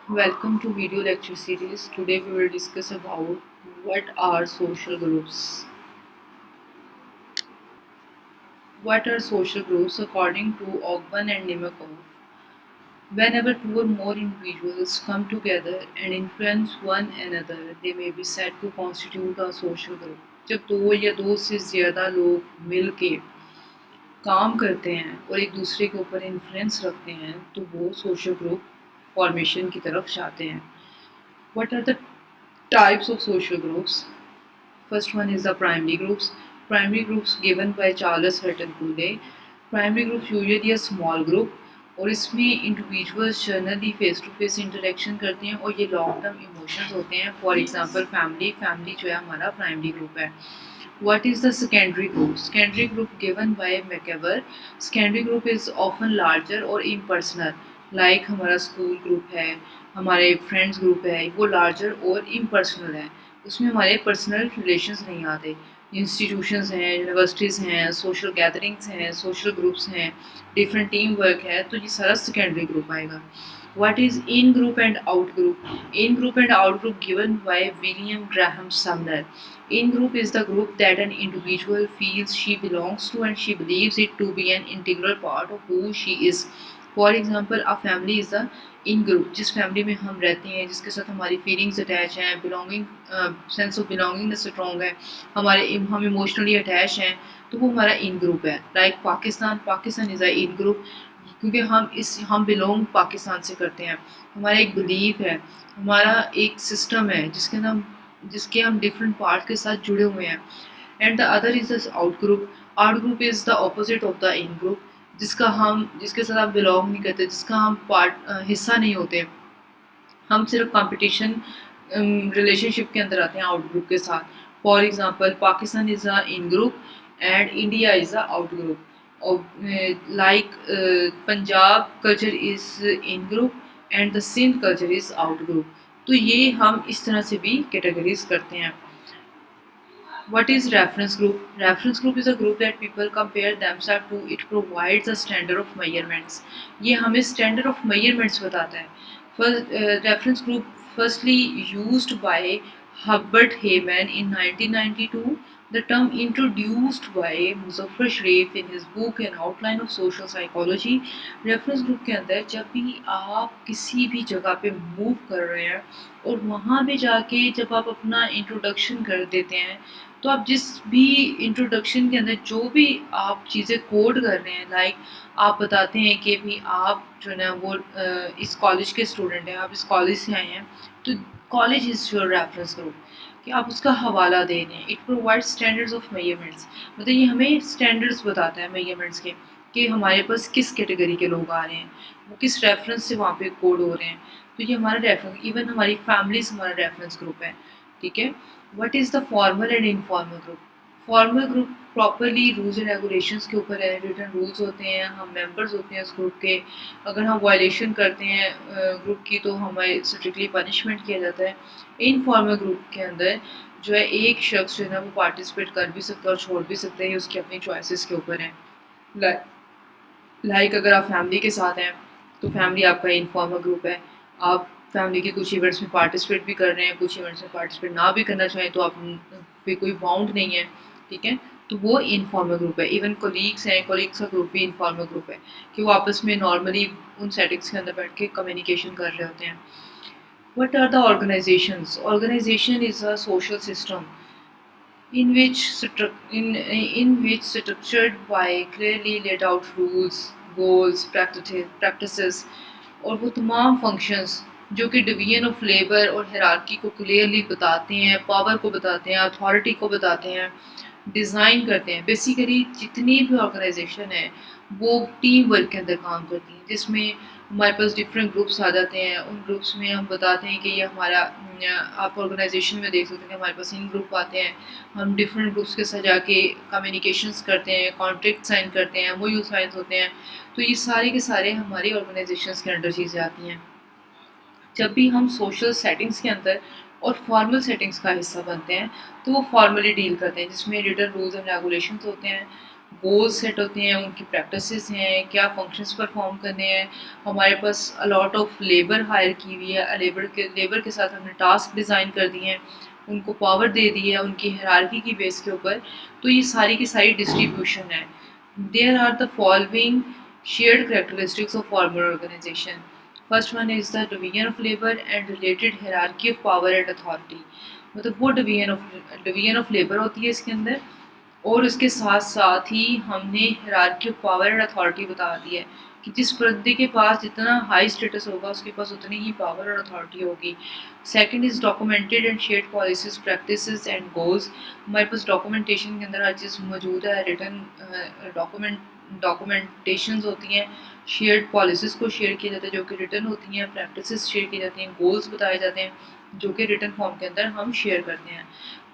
Welcome to video lecture series. Today we will discuss about what are social groups. What are social groups according to Ogban and Nimakov? Whenever two or more individuals come together and influence one another, they may be said to constitute a social group. जब दो या दो से ज़्यादा लोग मिल के काम करते हैं और एक दूसरे के ऊपर इन्फ्लुएंस रखते हैं तो वो सोशल ग्रुप फॉर्मेशन की तरफ जाते हैं. What are the types of social groups? First one is the primary groups. Primary groups given by Charles Hutton Cooley. Primary groups usually a small group और इसमें individuals generally face to face interaction करते हैं और ये long term emotions होते हैं. For example family जो है हमारा प्राइमरी ग्रुप है. What is the secondary group? Secondary group given by McEver. Secondary group is often larger or impersonal. Like हमारा स्कूल ग्रुप है, हमारे फ्रेंड्स ग्रुप है, वो लार्जर और इम्पर्सनल है. उसमें हमारे पर्सनल रिलेशंस नहीं आते. इंस्टीट्यूशंस हैं, यूनिवर्सिटीज़ हैं, सोशल गैदरिंग्स हैं, सोशल ग्रुप्स हैं, डिफरेंट टीम वर्क है, तो ये सारा सेकेंडरी ग्रुप आएगा. What is in group and out group? In group and out group given by William Graham Sumner. In group is the group that an individual feels she belongs to and she believes it to be an integral part of who she is. For example a family is the in group. जिस family में हम रहते हैं, जिसके साथ हमारी feelings attach हैं, belonging sense of belongingness strong है, हम इमोशनली अटैच हैं, तो वो हमारा इन ग्रुप है. Like Pakistan is a in group क्योंकि हम बिलोंग पाकिस्तान से करते हैं. हमारा एक बिलीफ है, हमारा एक सिस्टम है जिसके हम डिफरेंट पार्ट के साथ जुड़े हुए हैं. And the other is the out group. Out group is the opposite of the in group. जिसके साथ आप बिलोंग नहीं करते, जिसका हम हिस्सा नहीं होते. हम सिर्फ कंपटीशन रिलेशनशिप के अंदर आते हैं आउट ग्रुप के साथ. For example Pakistan is a in group and India is a out group. Like Punjab culture is in group and the Sindh culture is out group. तो ये हम इस तरह से भी कैटेगरीज करते हैं. What is reference group? Reference group is a group that people compare themselves to. It provides a standard of measurements. ये हमें standard of measurements बताता है. Reference group firstly used by Hubbard Hayman in 1992. The term introduced by Muzaffar Sharif in his book An Outline of Social Psychology. Reference group के अंदर जब भी आप किसी भी जगह पे मूव कर रहे हैं और वहाँ पे जाके जब आप अपना इंट्रोडक्शन कर देते हैं, तो आप जिस भी इंट्रोडक्शन के अंदर जो भी आप चीज़ें कोड कर रहे हैं, लाइक आप बताते हैं कि भी आप जो है ना वो इस कॉलेज के स्टूडेंट हैं, आप इस कॉलेज से आए हैं, तो college is your reference group कि आप उसका हवाला दे रहे हैं. It provides standards of measurements. मतलब ये हमें स्टैंडर्ड्स बताता है मेजरमेंट्स के कि हमारे पास किस कैटेगरी के लोग आ रहे हैं, वो किस रेफरेंस से वहाँ पे कोड हो रहे हैं. तो ये हमारा रेफरेंस, इवन हमारी फैमिलीज हमारा रेफरेंस ग्रुप है. ठीक है. What is the formal and informal group? Formal group properly rules and regulations के ऊपर है, रिटन रूल्स होते हैं, हम मेंबर्स होते हैं उस ग्रुप के. अगर हम वायलेशन करते हैं ग्रुप की तो हमें स्ट्रिक्टली पनिशमेंट किया जाता है. इनफॉर्मल ग्रुप के अंदर जो है एक शख्स जो है ना वो पार्टिसिपेट कर भी सकता है और छोड़ भी सकता है, उसकी अपनी चॉइसेस के ऊपर है. लाइक अगर आप फैमिली के साथ हैं तो फैमिली आपका इनफॉर्मल ग्रुप है. आप फैमिली के कुछ इवेंट्स में पार्टिसिपेट भी कर रहे हैं, कुछ इवेंट्स में पार्टिसिपेट ना भी करना चाहें तो आप पे कोई बाउंड नहीं है. ठीक है. तो वो इनफॉर्मल ग्रुप है. इवन कोलीग्स हैं, कोलीग्स का ग्रुप भी इनफॉर्मल ग्रुप है कि वो आपस में नॉर्मली उन सेटिंग्स के अंदर बैठ के कम्युनिकेशन कर रहे होते हैं. What are the organizations? Organization is a social system in which structured by clearly laid out rules, goals, practices और वो तमाम फंक्शंस जो कि डिवीजन ऑफ लेबर और हायरार्की को क्लियरली बताते हैं, पावर को बताते हैं, अथॉरिटी को बताते हैं, डिज़ाइन करते हैं. बेसिकली जितनी भी ऑर्गेनाइजेशन है वो टीम वर्क के अंदर काम करती हैं, जिसमें हमारे पास डिफरेंट ग्रुप्स आ जाते हैं. उन ग्रुप्स में हम बताते हैं कि ये हमारा आप ऑर्गेनाइजेशन में देख सकते हैं कि हमारे पास इन ग्रुप आते हैं. हम डिफरेंट ग्रुप्स के साथ जाके कम्युनिकेशंस करते हैं, कॉन्ट्रैक्ट साइन करते हैं, एमओयू साइन होते हैं. तो ये सारे के सारे हमारी ऑर्गेनाइजेशंस के अंडर चीज़ें आती हैं. जब भी हम सोशल सेटिंग्स के अंदर और फॉर्मल सेटिंग्स का हिस्सा बनते हैं तो वो फॉर्मली डील करते हैं, जिसमें रिटन रूल्स एंड रेगुलेशंस होते हैं, गोल्स सेट होते हैं, उनकी प्रैक्टिसेस हैं, क्या फंक्शंस परफॉर्म करने हैं। हमारे पास अलॉट ऑफ लेबर हायर की हुई है, लेबर के साथ हमने टास्क डिज़ाइन कर दिए हैं, उनको पावर दे दी है उनकी हायरार्की की बेस के ऊपर। तो ये सारी की सारी डिस्ट्रीब्यूशन है। There are the following shared characteristics of formal organisation. First one is the division of labour and related hierarchy of power and authority. मतलब वो डिवीजन ऑफ लेबर होती है इसके अंदर, और उसके साथ साथ ही हमने hierarchy of power and authority बता दी है कि जिस बंदे के पास जितना हाई स्टेटस होगा उसके पास उतनी ही पावर और अथॉरिटी होगी। Second is documented and shared policies practices and goals. हमारे पास डॉक्यूमेंटेशन के अंदर हर चीज़ मौजूद है, रिटर्न डॉक्यूमेंटेशंस होती हैं, शेयर्ड पॉलिसीज को शेयर किया जाता है जो कि रिटर्न होती हैं, प्रैक्टिसेस शेयर की जाती हैं, गोल्स बताए जाते हैं जो कि रिटर्न फॉर्म के अंदर हम शेयर करते हैं।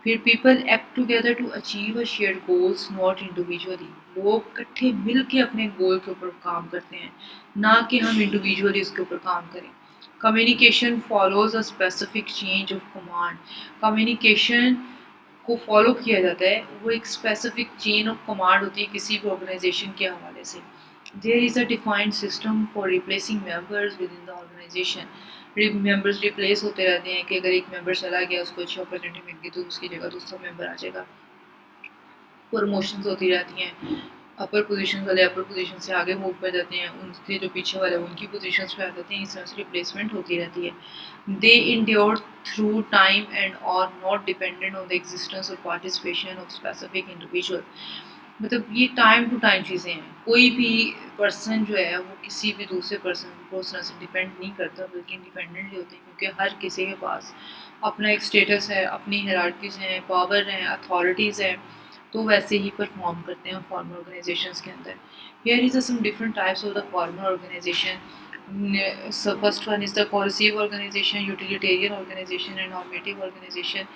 फिर people act together to achieve a shared goals not individually. लोग इकट्ठे मिल के अपने गोल के ऊपर काम करते हैं, ना कि हम इंडिविजुअली उसके ऊपर काम करें। Communication follows a specific change of command. Communication को फॉलो किया जाता है, वो एक स्पेसिफिक चेन ऑफ कमांड होती है किसी भी ऑर्गेनाइजेशन के हवाले से। There is a defined system for replacing members within the organisation. Members replace होते रहते हैं कि अगर एक मेंबर चला गया, उसको अच्छी अपॉर्चुनिटी मिल गई तो उसकी जगह दूसरा मेंबर आ जाएगा। प्रमोशंस होती रहती हैं, अपर पोजीशन वाले अपर पोजीशन से आगे मूव कर जाते हैं, उनसे जो पीछे वाले उनकी पोजीशंस पे आ जाते हैं, इस तरह से रिप्लेसमेंट होती रहती है। They endure through time and are not dependent on the existence और पार्टिसिपेशन ऑफ स्पेसिफिक इंडिविजुअल। मतलब ये टाइम टू टाइम चीज़ें हैं, कोई भी पर्सन जो है वो किसी भी दूसरे पर्सन को उस तरह से डिपेंड नहीं करता, बल्कि इंडिपेंडेंटली होते हैं, क्योंकि हर किसी के पास अपना एक स्टेटस है, अपनी हायरार्कीज़ हैं, पावर हैं, अथॉरिटीज़ हैं, तो वैसे ही परफॉर्म करते हैं फॉर्मल ऑर्गेनाइजेशंस के अंदर। Here is some different types of the formal organisation. So first one is the coercive organization, utilitarian organization and normative organization.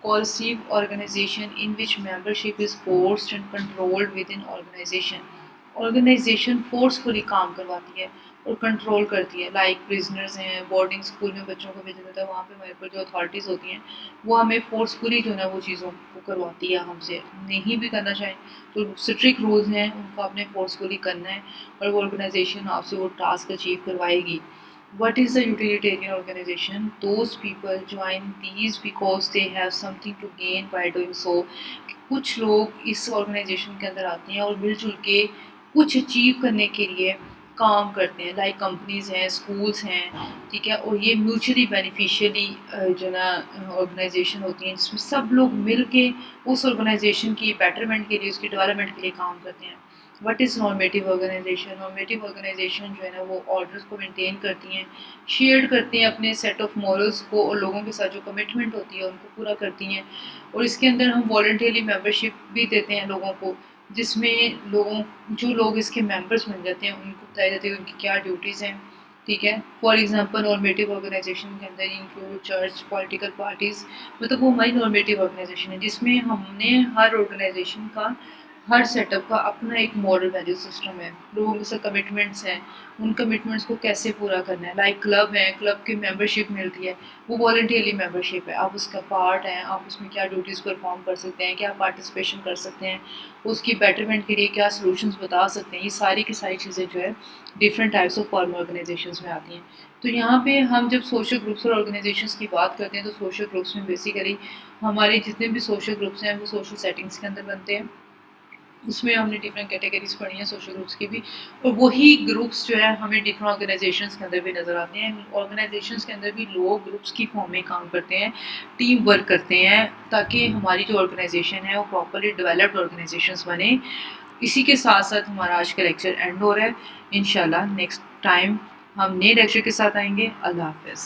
Coercive organization in which membership is forced and controlled within organization. Organisation forcefully काम करवाती है और control करती है, like prisoners हैं, boarding school में बच्चों को भेजा जाता है, वहाँ पे हमारे ऊपर जो अथॉरिटीज़ होती हैं वो हमें फोर्सफुली जो है वो चीज़ों को करवाती है, हमसे नहीं भी करना चाहें तो स्ट्रिक्ट रूल्स हैं, उनको आपने फोर्सफुली करना है और वो ऑर्गेनाइजेशन आपसे वो टास्क अचीव करवाएगी। What is the utilitarian organization? Those people join these because they have something to gain by doing so. कुछ लोग इस ऑर्गेनाइजेशन के अंदर आते हैं और मिलजुल के कुछ अचीव करने के लिए काम करते हैं, लाइक कंपनीज हैं, स्कूल्स हैं, ठीक है। और ये म्यूचुअली बेनिफिशियली जो ना ऑर्गेनाइजेशन होती हैं जिसमें सब लोग मिल के उस ऑर्गेनाइजेशन की बेटरमेंट के लिए, उसकी डेवलपमेंट के लिए काम करते हैं। What is normative organisation? Normative organisation जो है ना वो ऑर्डर्स को मेंटेन करती हैं, शेयर करते हैं अपने सेट ऑफ मॉरल्स को, और लोगों के साथ जो कमिटमेंट होती है उनको पूरा करती हैं। और इसके अंदर हम वॉलंटरीली मेंबरशिप भी देते हैं लोगों को, जिसमें जो लोग इसके मेंबर्स बन जाते हैं उनको बताया जाता है उनकी क्या ड्यूटीज़ हैं, ठीक है। फॉर एग्जांपल नॉर्मेटिव ऑर्गेनाइजेशन के अंदर इंक्लूड चर्च, पॉलिटिकल पार्टीज़। मतलब वो हमारी नॉर्मेटिव ऑर्गेनाइजेशन है जिसमें हमने हर ऑर्गेनाइजेशन का, हर सेटअप का अपना एक मॉरल वैल्यू सिस्टम है, लोगों के साथ कमिटमेंट्स हैं, उन कमिटमेंट्स को कैसे पूरा करना है। लाइक क्लब है, क्लब की मेंबरशिप मिलती है, वो वॉलंटियरली मेंबरशिप है, आप उसका पार्ट हैं, आप उसमें क्या ड्यूटीज़ परफॉर्म कर सकते हैं, क्या पार्टिसिपेशन कर सकते हैं, उसकी बेटरमेंट के लिए क्या सॉल्यूशंस बता सकते हैं। ये सारी की सारी चीज़ें जो है different types of formal organisations में आती हैं। तो यहाँ पे हम जब सोशल ग्रुप्स और ऑर्गेनाइजेशंस की बात करते हैं तो सोशल ग्रुप्स में बेसिकली हमारे जितने भी सोशल ग्रुप्स हैं वो सोशल सेटिंग्स के अंदर बनते हैं। उसमें हमने डिफरेंट कैटेगरीज पढ़ी हैं सोशल ग्रुप्स की भी, और वही ग्रुप्स जो है हमें डिफरेंट ऑर्गेनाइजेशंस के अंदर भी नज़र आते हैं। ऑर्गेनाइजेशंस के अंदर भी लोग ग्रुप्स की फॉर्म में काम करते हैं, टीम वर्क करते हैं, ताकि हमारी जो ऑर्गेनाइजेशन है वो प्रॉपरली डेवलप्ड ऑर्गेनाइजेशंस बने। इसी के साथ साथ हमारा आज का लेक्चर एंड हो रहा है। इंशाल्लाह नेक्स्ट टाइम हम नए लेक्चर के साथ आएंगे। अल्लाह हाफिज़।